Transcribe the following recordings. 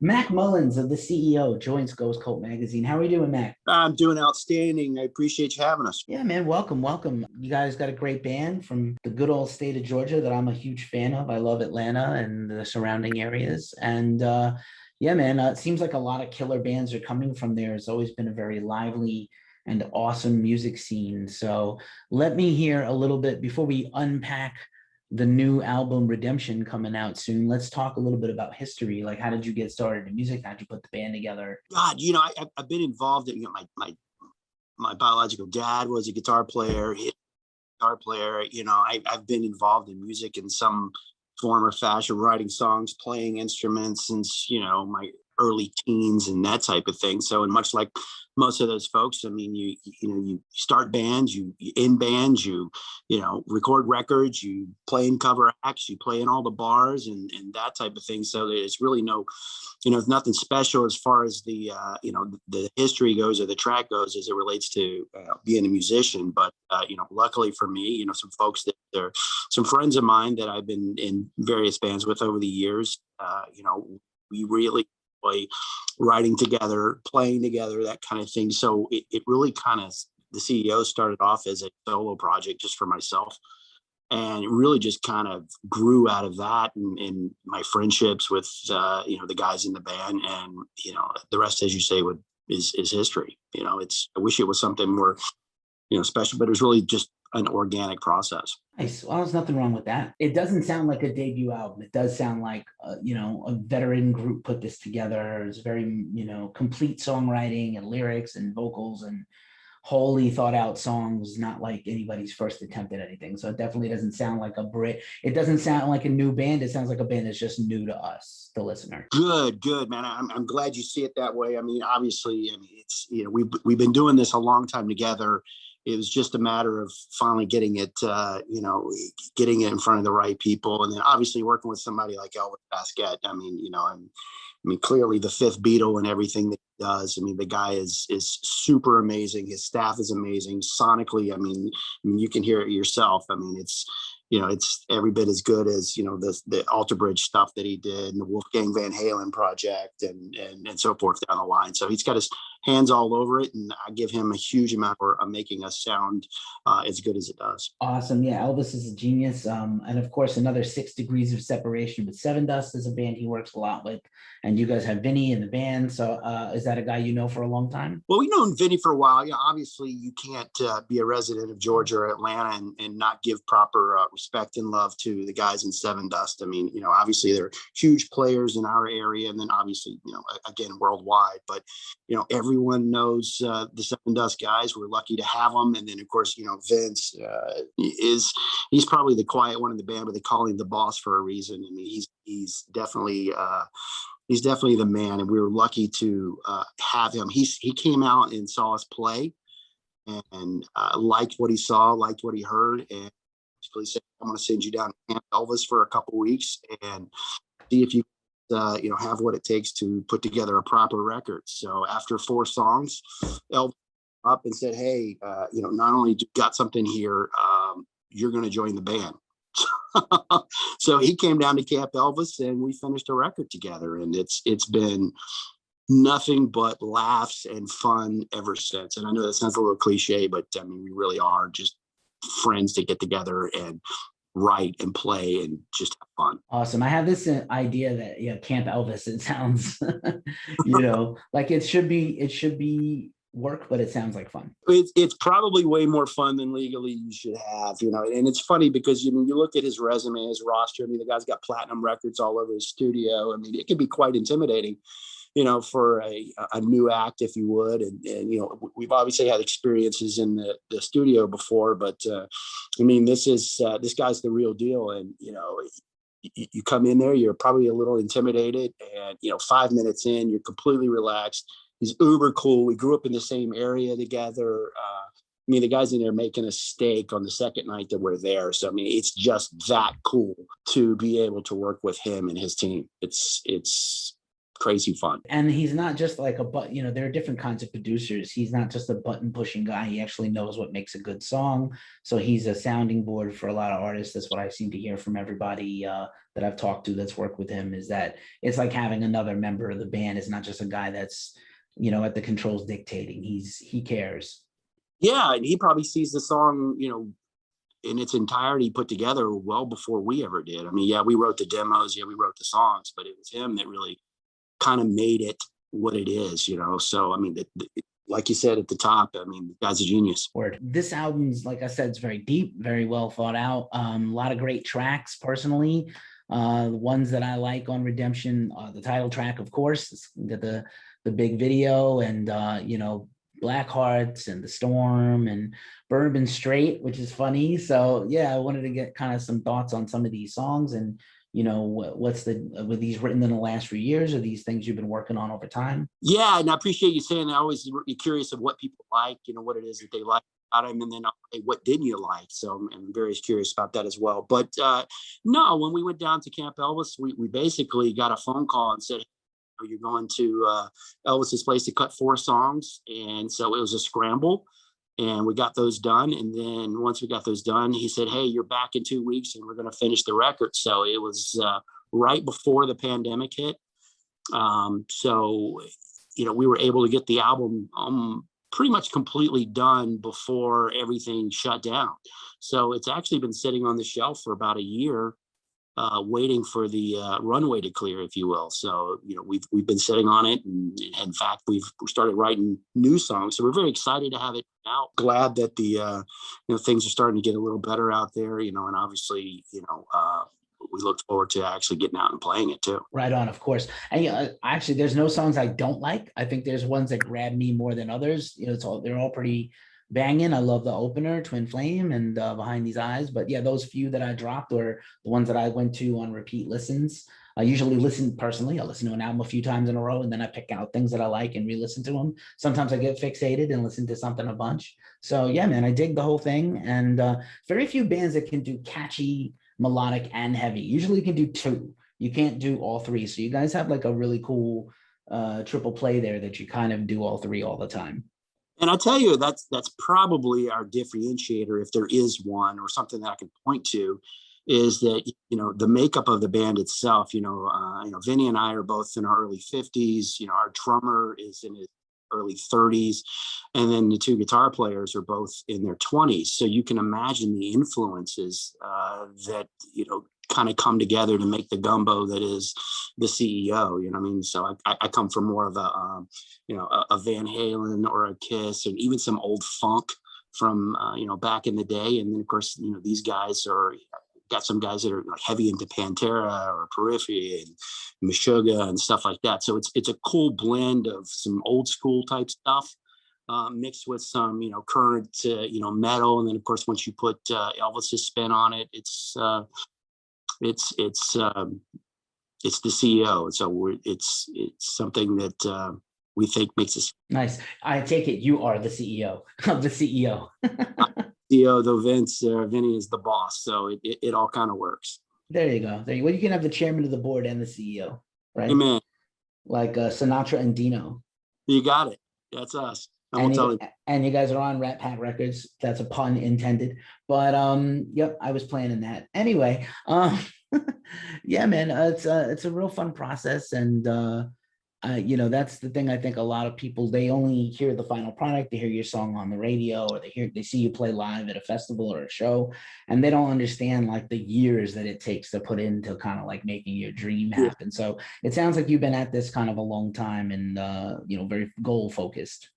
Mack Mullins, of the CEO, joins Ghost Cult Magazine. How are you doing, Mac? I'm doing outstanding. I appreciate you having us. Yeah, man, welcome, welcome. You guys got a great band from the good old state of Georgia that I'm a huge fan of. I love Atlanta and the surrounding areas. And yeah, man, it seems like a lot of killer bands are coming from there. It's always been a very lively and awesome music scene. So let me hear a little bit before we unpack the new album Redemption coming out soon. Let's talk a little bit about history. Like, how did you get started in music? How'd you put the band together? God, I've been involved in, my biological dad was a guitar player, I've been involved in music in some form or fashion, writing songs, playing instruments since, my early teens and that type of thing. So, and much like most of those folks, I mean, you start bands, you in bands, record records, you play in cover acts, you play in all the bars and that type of thing. So there's really it's nothing special as far as the history goes or the track goes as it relates to being a musician. But luckily for me, some folks that are some friends of mine that I've been in various bands with over the years. We really enjoy writing together, playing together, that kind of thing. So it really kind of, the CEO started off as a solo project just for myself. And it really just kind of grew out of that and my friendships with, the guys in the band. And, the rest, as you say, is history. I wish it was something more, special, but it was really just an organic process. Nice. Well, there's nothing wrong with that. It doesn't sound like a debut album. It does sound like, a veteran group put this together. It's very, complete songwriting and lyrics and vocals and wholly thought out songs, not like anybody's first attempt at anything. So it definitely doesn't sound like a Brit. It doesn't sound like a new band. It sounds like a band that's just new to us, the listener. Good, man. I'm glad you see it that way. I mean, obviously, it's, we've been doing this a long time together. It was just a matter of finally getting it, getting it in front of the right people. And then obviously working with somebody like Elvis Basket. Clearly the fifth Beatle and everything that he does. I mean, the guy is super amazing. His staff is amazing. Sonically, you can hear it yourself. It's every bit as good as, the Alter Bridge stuff that he did and the Wolfgang Van Halen project and so forth down the line. So he's got his hands all over it, and I give him a huge amount for making us sound as good as it does. Awesome. Yeah, Elvis is a genius. And of course, another 6 Degrees of Separation with Seven Dust is a band he works a lot with. And you guys have Vinny in the band. So is that a guy you know for a long time? Well, we've known Vinny for a while. Obviously you can't be a resident of Georgia or Atlanta and not give proper respect and love to the guys in Seven Dust. Obviously they're huge players in our area, and then obviously, again, worldwide. But, everyone knows the Seven Dust guys. We're lucky to have them. And then, of course, Vince he's probably the quiet one in the band, but they call him the boss for a reason. He's definitely the man, and we were lucky to have him. He came out and saw us play, and liked what he saw, liked what he heard, and basically said, "I'm going to send you down to Camp Elvis for a couple of weeks and see if you." Have what it takes to put together a proper record. So after 4 songs, Elvis up and said, "Hey, not only got something here, you're going to join the band." So he came down to Camp Elvis and we finished a record together, and it's been nothing but laughs and fun ever since. And I know that sounds a little cliche, but we really are just friends to get together and write and play and just have fun. Awesome. I have this idea that Camp Elvis, it sounds like it should be work, but it sounds like fun. It's probably way more fun than legally you should have, and it's funny because you look at his resume, his roster. The guy's got platinum records all over his studio. It can be quite intimidating, for a new act, if you would. And we've obviously had experiences in the studio before, but this guy's the real deal. And, you come in there, you're probably a little intimidated, and, 5 minutes in, you're completely relaxed. He's uber cool. We grew up in the same area together. The guy's in there making a steak on the second night that we're there. So, it's just that cool to be able to work with him and his team. It's crazy fun. And he's not just like there are different kinds of producers. He's not just a button pushing guy. He actually knows what makes a good song. So he's a sounding board for a lot of artists. That's what I seem to hear from everybody that I've talked to that's worked with him, is that it's like having another member of the band. It's not just a guy that's, at the controls dictating. He cares. Yeah, and he probably sees the song, in its entirety put together well before we ever did. I mean, yeah, we wrote the demos, yeah, we wrote the songs, but it was him that really kind of made it what it is, So, I mean, like you said at the top, I mean, the guy's a genius. Word. This album's, like I said, it's very deep, very well thought out. A lot of great tracks, personally. The ones that I like on Redemption, the title track, of course, it's got the big video, and Black Hearts and The Storm and Bourbon Straight, which is funny. So yeah, I wanted to get kind of some thoughts on some of these songs, and were these written in the last few years, or these things you've been working on over time? Yeah, and I appreciate you saying that. I always curious of what people like, what it is that they like about him, and then what didn't you like? So I'm very curious about that as well. But no, when we went down to Camp Elvis, we basically got a phone call and said, you're going to Elvis's place to cut 4 songs. And so it was a scramble, and we got those done. And then once we got those done, he said, hey, you're back in 2 weeks and we're going to finish the record. So it was right before the pandemic hit. So, we were able to get the album pretty much completely done before everything shut down. So it's actually been sitting on the shelf for about a year, waiting for the runway to clear, if you will. So, we've been sitting on it, and in fact, we've started writing new songs. So we're very excited to have it out. Glad that the things are starting to get a little better out there. And obviously, we look forward to actually getting out and playing it too. Right on, of course. And actually, there's no songs I don't like. I think there's ones that grab me more than others. They're all pretty banging. I love the opener, Twin Flame, and Behind These Eyes. But yeah, those few that I dropped were the ones that I went to on repeat listens. I usually listen personally. I listen to an album a few times in a row, and then I pick out things that I like and re-listen to them. Sometimes I get fixated and listen to something a bunch. So yeah, man, I dig the whole thing. And very few bands that can do catchy, melodic, and heavy. Usually you can do 2. You can't do all 3. So you guys have like a really cool triple play there, that you kind of do all 3 all the time. And I tell you, that's probably our differentiator, if there is one, or something that I can point to, is that the makeup of the band itself. Vinny and I are both in our early 50s. Our drummer is in his early 30s, and then the 2 guitar players are both in their 20s. So you can imagine the influences that kind of come together to make the gumbo that is the CEO. I mean, so I come from more of a Van Halen or a Kiss, and even some old funk from back in the day. And then of course these guys got some guys that are heavy into Pantera or Periphery and Meshuggah and stuff like that. So it's a cool blend of some old school type stuff mixed with some current metal. And then of course once you put Elvis's spin on it, it's the CEO. So it's something that we think makes us nice. I take it you are the CEO of the CEO. CEO, though Vinny is the boss, so it all kind of works. There you go. Well, you can have the chairman of the board and the CEO, right? Amen. Like Sinatra and Dino. You got it. That's us. And you guys are on Rat Pack Records. That's a pun intended. But yep, I was planning that. Anyway, yeah, man, it's a real fun process. And that's the thing. I think a lot of people, they only hear the final product. They hear your song on the radio, or they see you play live at a festival or a show, and they don't understand like the years that it takes to put into kind of like making your dream happen. Yeah. So it sounds like you've been at this kind of a long time, and very goal focused.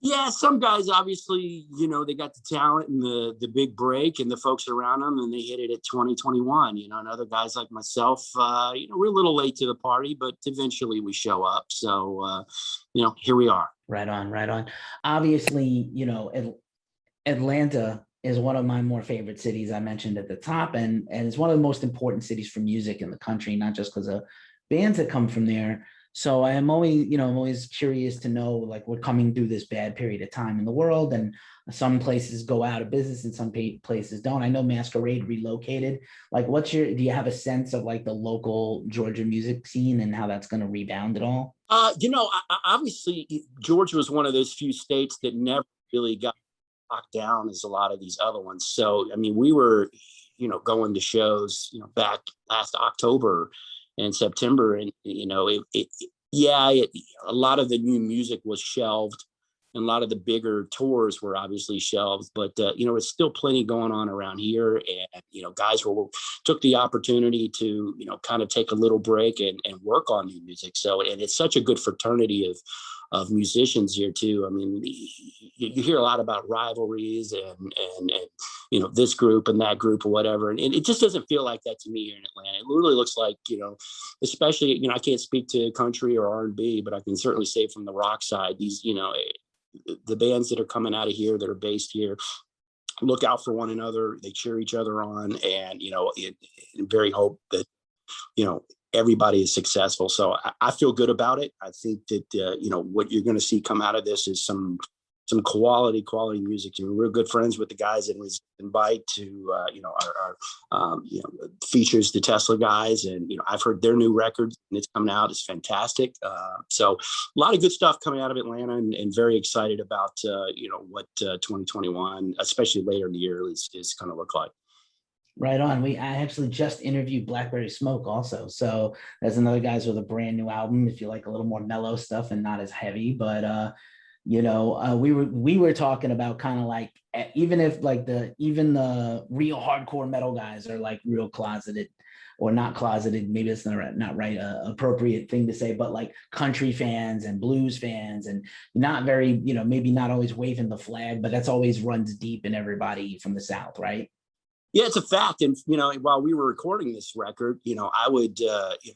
Yeah, some guys obviously, they got the talent and the big break and the folks around them, and they hit it at 2021. And other guys like myself, we're a little late to the party, but eventually we show up. So, here we are. Right on. Obviously, Atlanta is one of my more favorite cities. I mentioned at the top, and it's one of the most important cities for music in the country, not just because of bands that come from there, So I am always, I'm always curious to know, like, we're coming through this bad period of time in the world, and some places go out of business and some places don't. I know Masquerade relocated. Like, do you have a sense of like the local Georgia music scene and how that's going to rebound at all? Obviously, Georgia was one of those few states that never really got locked down as a lot of these other ones. So, I mean, we were, going to shows, back last October and September, and a lot of the new music was shelved, and a lot of the bigger tours were obviously shelved. But it's still plenty going on around here, and guys took the opportunity to kind of take a little break and work on new music. So, and it's such a good fraternity of musicians here too. I mean, you hear a lot about rivalries and this group and that group or whatever, and it just doesn't feel like that to me here in Atlanta. It literally looks like, especially, I can't speak to country or R&B, but I can certainly say from the rock side, these, the bands that are coming out of here that are based here look out for one another. They cheer each other on, and very hope that everybody is successful. So I feel good about it. I think that what you're going to see come out of this is some quality music. We're good friends with the guys that was invite to our features the Tesla guys, and I've heard their new record and it's coming out. It's fantastic. So a lot of good stuff coming out of Atlanta, and very excited about what 2021, especially later in the year, is going to look like. Right on. I actually just interviewed Blackberry Smoke also. So there's another guys with a brand new album, if you like a little more mellow stuff and not as heavy. But we were talking about kind of like, even if like even the real hardcore metal guys are like real closeted, or not closeted, maybe it's not right appropriate thing to say, but like country fans and blues fans, and not very, maybe not always waving the flag, but that's always runs deep in everybody from the South, right? Yeah, it's a fact. And, while we were recording this record, I would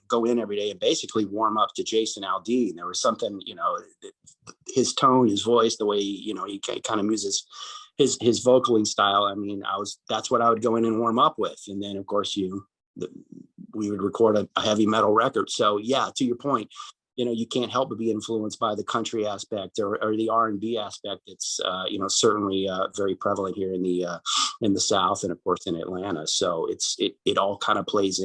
go in every day and basically warm up to Jason Aldean. There was something, his tone, his voice, the way, he kind of uses his vocaling style. I mean, that's what I would go in and warm up with. And then, of course, we would record a heavy metal record. So, yeah, to your point, you can't help but be influenced by the country aspect or the R&B aspect. That's certainly very prevalent here in the South, and of course in Atlanta. So it all kind of plays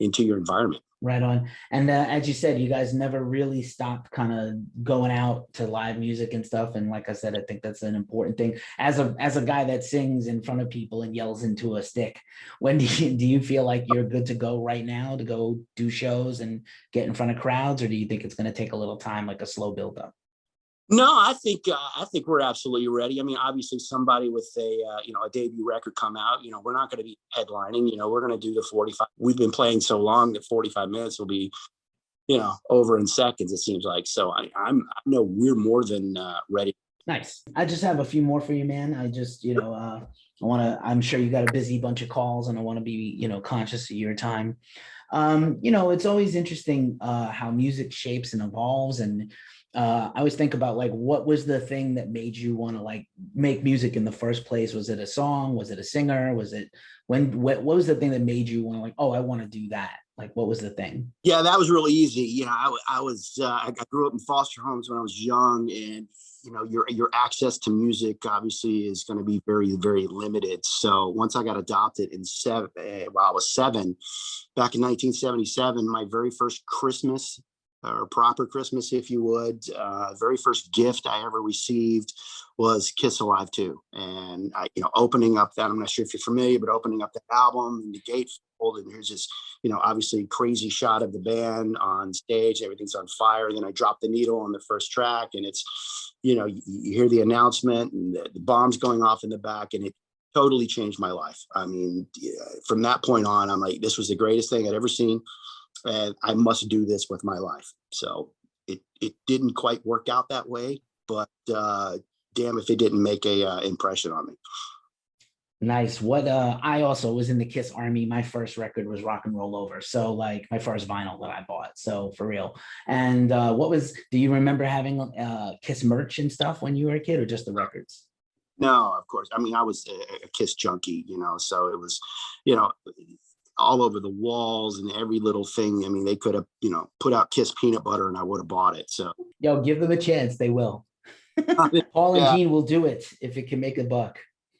into your environment. Right on. And as you said, you guys never really stopped kind of going out to live music and stuff. And like I said, I think that's an important thing. As a guy that sings in front of people and yells into a stick, when do you feel like you're good to go right now to go do shows and get in front of crowds, or do you think it's going to take a little time, like a slow build up? No, I think we're absolutely ready. I mean, obviously, somebody with a debut record come out, we're not going to be headlining. We're going to do the 45. We've been playing so long that 45 minutes will be, over in seconds. It seems like. So I know we're more than ready. Nice. I just have a few more for you, man. I'm sure you got a busy bunch of calls, and I want to be, conscious of your time. It's always interesting how music shapes and evolves, and I always think about like, what was the thing that made you want to like make music in the first place? Was it a song? Was it a singer? What was the thing that made you want to like, oh, I want to do that? Like, what was the thing? Yeah, that was really easy. I grew up in foster homes when I was young, and your access to music obviously is going to be very, very limited. So once I got adopted while I was 7, back in 1977, my very first Christmas, or proper Christmas, if you would, very first gift I ever received was Kiss Alive 2. And opening up that, I'm not sure if you're familiar, but opening up the album and the gatefold, and here's this, obviously crazy shot of the band on stage, everything's on fire. And then I drop the needle on the first track, and it's, you hear the announcement and the bombs going off in the back, and it totally changed my life. I mean, from that point on, I'm like, this was the greatest thing I'd ever seen, and I must do this with my life. So it didn't quite work out that way, but damn if it didn't make a impression on me. Nice. I also was in the Kiss Army. My first record was Rock and Roll Over. So like my first vinyl that I bought. So for real. And do you remember having Kiss merch and stuff when you were a kid, or just the records? No, of course. I mean, I was a Kiss junkie, so it was, all over the walls and every little thing. I mean, they could have, put out Kiss peanut butter and I would have bought it. So Yo, give them a chance. They will. Paul and yeah, Gene will do it if it can make a buck.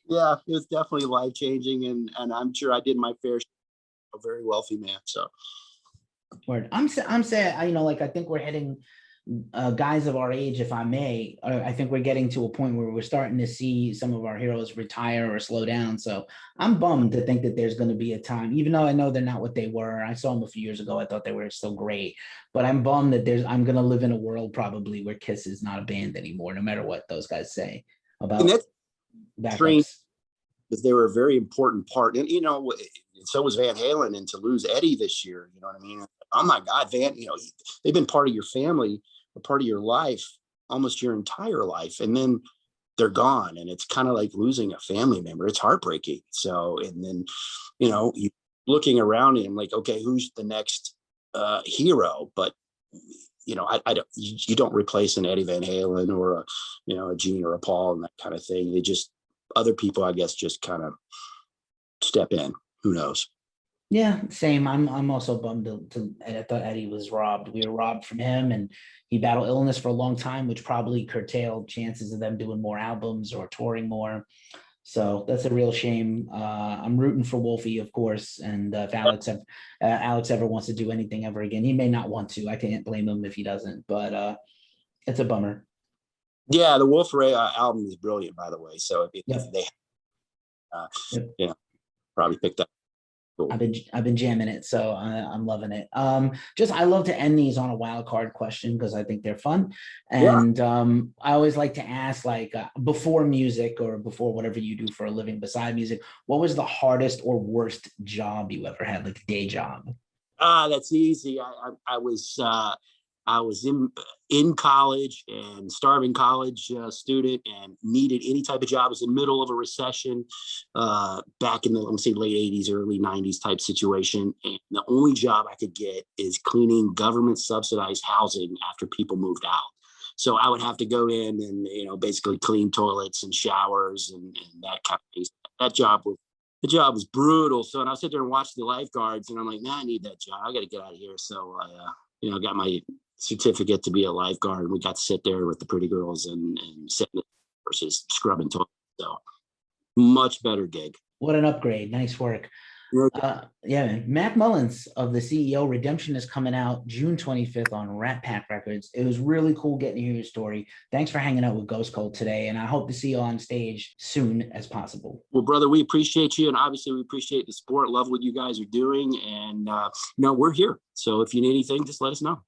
yeah, it was definitely life changing, and I'm sure I did my fair share. A very wealthy man. So Word. I'm saying, like I think we're heading, guys of our age, if I may, I think we're getting to a point where we're starting to see some of our heroes retire or slow down. So I'm bummed to think that there's going to be a time, even though I know they're not what they were. I saw them a few years ago. I thought they were still great, but I'm bummed that I'm going to live in a world probably where Kiss is not a band anymore, no matter what those guys say and about that's strange backups. because they were a very important part. And so was Van Halen, and to lose Eddie this year, you know what I mean? Oh my God, Van, they've been part of your family, a part of your life, almost your entire life. And then they're gone. And it's kind of like losing a family member. It's heartbreaking. So, and then, you looking around and like, okay, who's the next hero? But I don't. You don't replace an Eddie Van Halen or a Gene or a Paul and that kind of thing. They just other people, I guess, just kind of step in. Who knows? Yeah, same. I'm also bummed I thought Eddie was robbed. We were robbed from him, and he battled illness for a long time, which probably curtailed chances of them doing more albums or touring more. So that's a real shame. I'm rooting for Wolfie, of course, and if Alex ever wants to do anything ever again, he may not want to. I can't blame him if he doesn't, but it's a bummer. Yeah, the Wolf Ray album is brilliant, by the way. So if Yep. they, Yep. probably picked up. Cool. I've been jamming it, so I'm loving it. Just I love to end these on a wild card question because I think they're fun, Yeah. and I always like to ask, like, before music or before whatever you do for a living beside music, what was the hardest or worst job you ever had, like day job? That's easy. I was in college and starving college student and needed any type of job. I was in the middle of a recession back in the, let me say, late 80s, early 90s type situation. And the only job I could get is cleaning government subsidized housing after people moved out. So I would have to go in and, basically clean toilets and showers and that kind of thing. The job was brutal. So, and I sit there and watch the lifeguards and I'm like, I need that job. I got to get out of here. So I got my certificate to be a lifeguard. And we got to sit there with the pretty girls and sit versus scrubbing toilets. So much better gig. What an upgrade! Nice work. Yeah, man. Mack Mullins of the CEO Redemption is coming out June 25th on Rat Pack Records. It was really cool getting to hear your story. Thanks for hanging out with Ghost Cold today, and I hope to see you on stage soon as possible. Well, brother, we appreciate you, and obviously we appreciate the support. Love what you guys are doing, and we're here. So if you need anything, just let us know.